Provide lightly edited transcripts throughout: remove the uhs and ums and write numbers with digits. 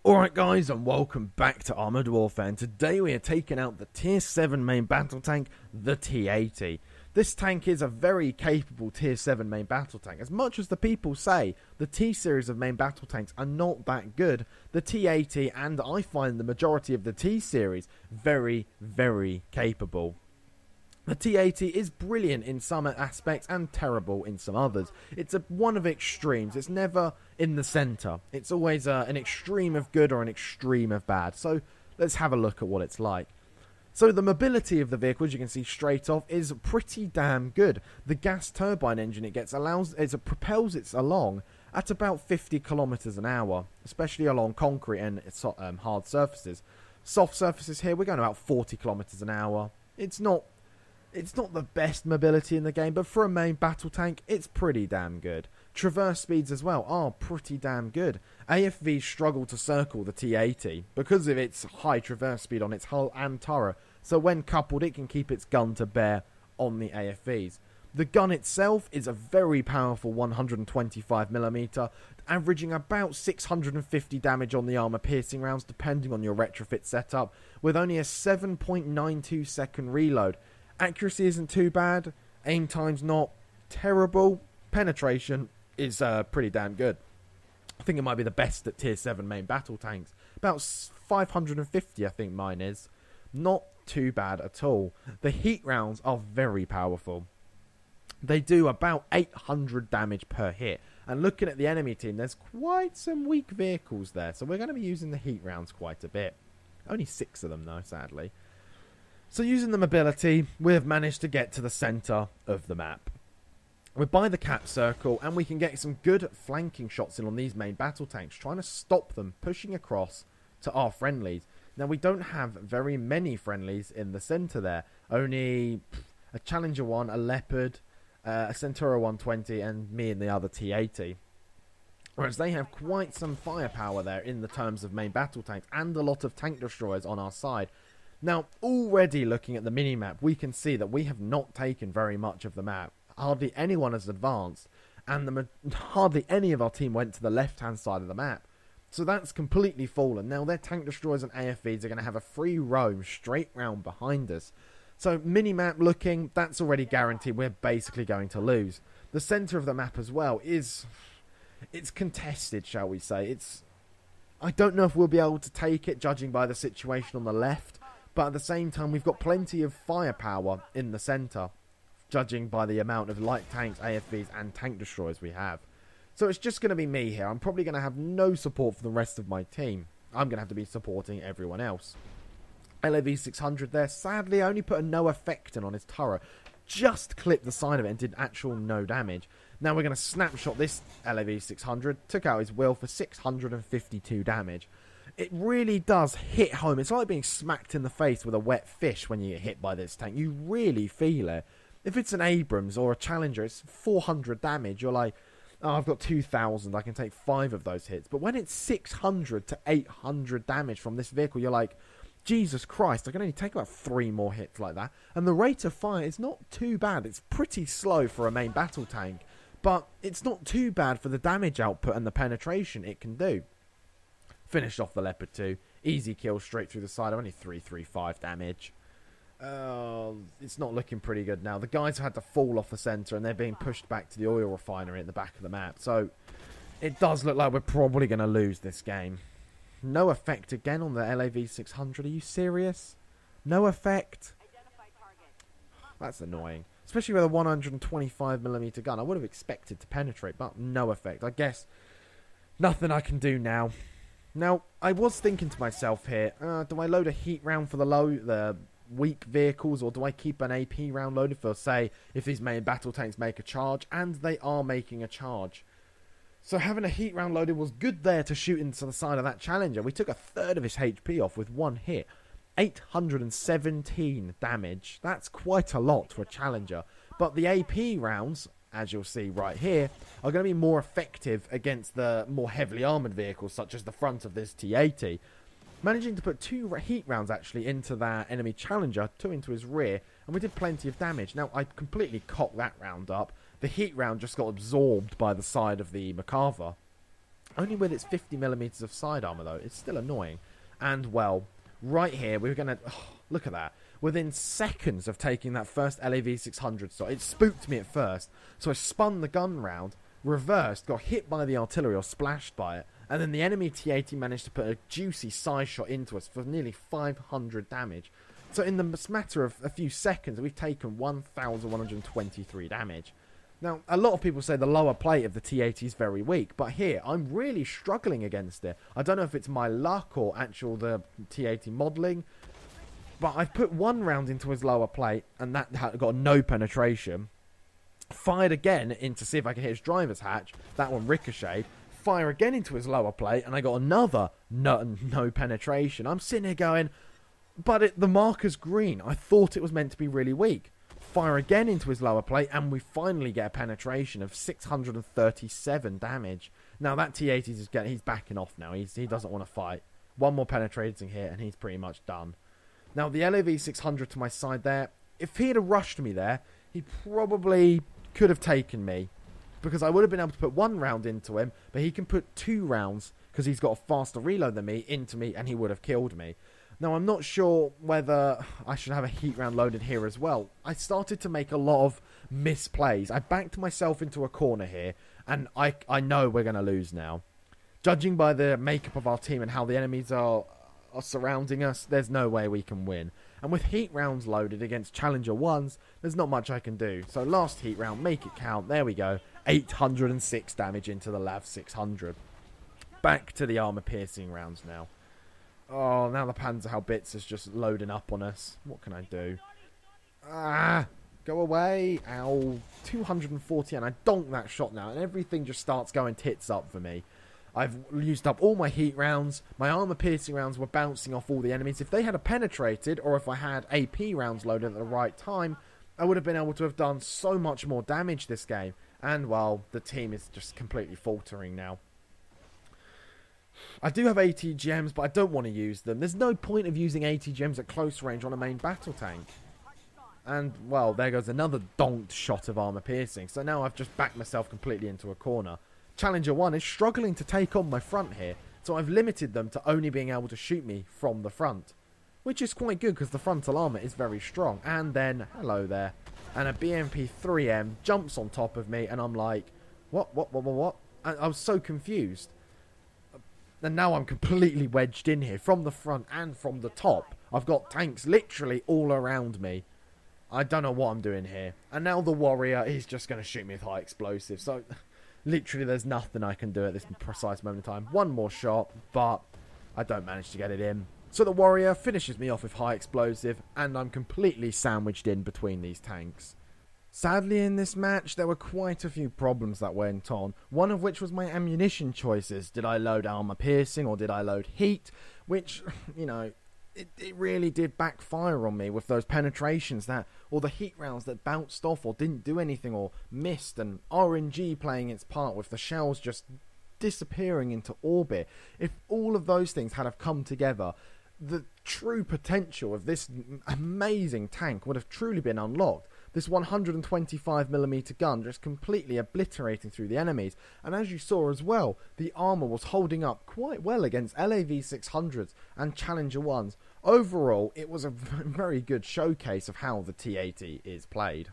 Alright guys, and welcome back to Armoured Warfare, and today we are taking out the Tier 7 main battle tank, the T-80. This tank is a very capable Tier 7 main battle tank. As much as the people say the T-series of main battle tanks are not that good, the T-80, and I find the majority of the T-series, very, very capable. The T-80 is brilliant in some aspects and terrible in some others. It's one of extremes. It's never in the centre. It's always an extreme of good or an extreme of bad. So let's have a look at what it's like. So the mobility of the vehicle, as you can see straight off, is pretty damn good. The gas turbine engine it propels it along at about 50 kilometers an hour, especially along concrete and hard surfaces. Soft surfaces here, we're going about 40 kilometers an hour. It's not the best mobility in the game, but for a main battle tank, it's pretty damn good. Traverse speeds as well are pretty damn good. AFVs struggle to circle the T-80 because of its high traverse speed on its hull and turret, so when coupled it can keep its gun to bear on the AFVs. The gun itself is a very powerful 125mm, averaging about 650 damage on the armor piercing rounds depending on your retrofit setup, with only a 7.92 second reload. Accuracy isn't too bad, aim time's not terrible, penetration is pretty damn good. I think it might be the best at tier 7 main battle tanks. About 550 I think mine is. Not too bad at all. The heat rounds are very powerful. They do about 800 damage per hit. And looking at the enemy team, there's quite some weak vehicles there. So we're going to be using the heat rounds quite a bit. Only 6 of them though, sadly. So using the mobility, we have managed to get to the centre of the map. We're by the cap circle, and we can get some good flanking shots in on these main battle tanks, trying to stop them pushing across to our friendlies. Now, we don't have very many friendlies in the centre there. Only a Challenger 1, a Leopard, a Centauro 120, and me and the other T-80. Whereas they have quite some firepower there in the terms of main battle tanks, and a lot of tank destroyers on our side. Now, already looking at the minimap, we can see that we have not taken very much of the map. Hardly anyone has advanced, and hardly any of our team went to the left-hand side of the map. So that's completely fallen. Now, their tank destroyers and AFVs are going to have a free roam straight round behind us. So, minimap looking, that's already guaranteed. We're basically going to lose. The centre of the map as well it's contested, shall we say. I don't know if we'll be able to take it, judging by the situation on the left. But at the same time, we've got plenty of firepower in the centre, judging by the amount of light tanks, AFVs, and tank destroyers we have. So it's just going to be me here. I'm probably going to have no support for the rest of my team. I'm going to have to be supporting everyone else. LAV 600 there, sadly, only put a no effect in on his turret. Just clipped the side of it and did actual no damage. Now we're going to snapshot this LAV 600. Took out his wheel for 652 damage. It really does hit home. It's like being smacked in the face with a wet fish when you get hit by this tank. You really feel it. If it's an Abrams or a Challenger, it's 400 damage. You're like, oh, I've got 2,000. I can take 5 of those hits. But when it's 600 to 800 damage from this vehicle, you're like, Jesus Christ, I can only take about 3 more hits like that. And the rate of fire is not too bad. It's pretty slow for a main battle tank. But it's not too bad for the damage output and the penetration it can do. Finished off the Leopard 2. Easy kill straight through the side. Only 335 damage. It's not looking pretty good now. The guys have had to fall off the centre and they're being pushed back to the oil refinery at the back of the map. So it does look like we're probably going to lose this game. No effect again on the LAV 600. Are you serious? No effect? That's annoying. Especially with a 125mm gun. I would have expected to penetrate, but no effect. I guess nothing I can do now. Now, I was thinking to myself here, do I load a heat round for the weak vehicles, or do I keep an AP round loaded for, say, if these main battle tanks make a charge? And they are making a charge. So having a heat round loaded was good there to shoot into the side of that Challenger. We took a third of his HP off with one hit. 817 damage. That's quite a lot for a Challenger. But the AP rounds, as you'll see right here, are going to be more effective against the more heavily armoured vehicles, such as the front of this T-80. Managing to put 2 heat rounds, actually, into that enemy Challenger, 2 into his rear, and we did plenty of damage. Now, I completely cocked that round up. The heat round just got absorbed by the side of the Macarthur. Only with its 50mm of side armor, though. It's still annoying. And, well, right here, we're going to... Oh, look at that. Within seconds of taking that first LAV 600 shot, it spooked me at first. So I spun the gun round, reversed, got hit by the artillery or splashed by it. And then the enemy T-80 managed to put a juicy side shot into us for nearly 500 damage. So in the matter of a few seconds, we've taken 1,123 damage. Now, a lot of people say the lower plate of the T-80 is very weak, but here, I'm really struggling against it. I don't know if it's my luck or actual the T-80 modelling, but I've put one round into his lower plate, and that got no penetration. Fired again in to see if I can hit his driver's hatch. That one ricocheted. Fire again into his lower plate, and I got another no penetration. I'm sitting here going, but the marker's green. I thought it was meant to be really weak. Fire again into his lower plate, and we finally get a penetration of 637 damage. Now that T-80 he's backing off now. He doesn't want to fight. One more penetrating here, and he's pretty much done. Now the LAV 600 to my side there, if he had rushed me there, he probably could have taken me, because I would have been able to put one round into him, but he can put 2 rounds, because he's got a faster reload than me, into me, and he would have killed me. Now, I'm not sure whether I should have a heat round loaded here as well. I started to make a lot of misplays. I backed myself into a corner here, and I know we're going to lose now. Judging by the makeup of our team and how the enemies are surrounding us, there's no way we can win. And with heat rounds loaded against Challenger 1s, there's not much I can do. So last heat round, make it count. There we go. 806 damage into the LAV 600. Back to the armor-piercing rounds now. Oh, now the Panzerhaubitze is just loading up on us. What can I do? Ah, go away. Ow. 240, and I donk that shot now, and everything just starts going tits up for me. I've used up all my heat rounds. My armor-piercing rounds were bouncing off all the enemies. If they had penetrated, or if I had AP rounds loaded at the right time, I would have been able to have done so much more damage this game. And, well, the team is just completely faltering now. I do have ATGMs, but I don't want to use them. There's no point of using ATGMs at close range on a main battle tank. And, well, there goes another donked shot of armor piercing. So now I've just backed myself completely into a corner. Challenger 1 is struggling to take on my front here, so I've limited them to only being able to shoot me from the front. Which is quite good, because the frontal armor is very strong. And then, hello there. And a BMP 3M jumps on top of me, and I'm like, what? I was so confused. And now I'm completely wedged in here, from the front and from the top. I've got tanks literally all around me. I don't know what I'm doing here. And now the warrior is just going to shoot me with high explosives. So, literally there's nothing I can do at this precise moment in time. One more shot, but I don't manage to get it in. So the warrior finishes me off with high explosive, and I'm completely sandwiched in between these tanks. Sadly, in this match, there were quite a few problems that went on, one of which was my ammunition choices. Did I load armor piercing or did I load heat? Which, you know, it really did backfire on me with those penetrations that, or the heat rounds that bounced off or didn't do anything or missed, and RNG playing its part with the shells just disappearing into orbit. If all of those things had have come together, the true potential of this amazing tank would have truly been unlocked. This 125mm gun just completely obliterating through the enemies. And as you saw as well, the armour was holding up quite well against LAV 600s and Challenger 1s. Overall, it was a very good showcase of how the T-80 is played.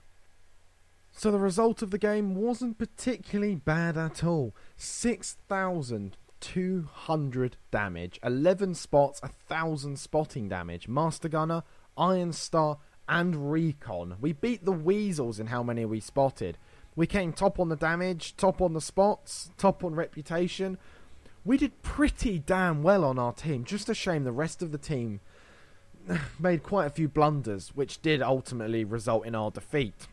So the result of the game wasn't particularly bad at all. 6,200 damage, 11 spots, 1,000 spotting damage. Master Gunner, Iron Star, and Recon. We beat the Weasels in how many we spotted. We came top on the damage, top on the spots, top on reputation. We did pretty damn well on our team. Just a shame the rest of the team made quite a few blunders, which did ultimately result in our defeat.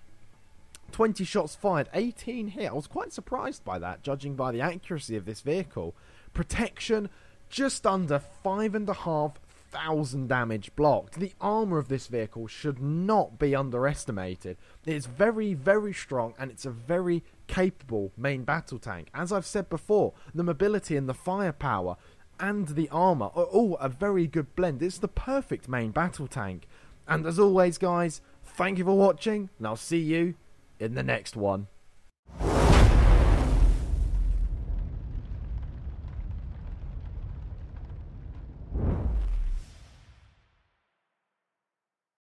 20 shots fired, 18 hit. I was quite surprised by that, judging by the accuracy of this vehicle. Protection, just under 5,500 damage blocked. The armour of this vehicle should not be underestimated. It's very, very strong, and it's a very capable main battle tank. As I've said before, the mobility and the firepower and the armour are all a very good blend. It's the perfect main battle tank. And as always, guys, thank you for watching, and I'll see you in the next one.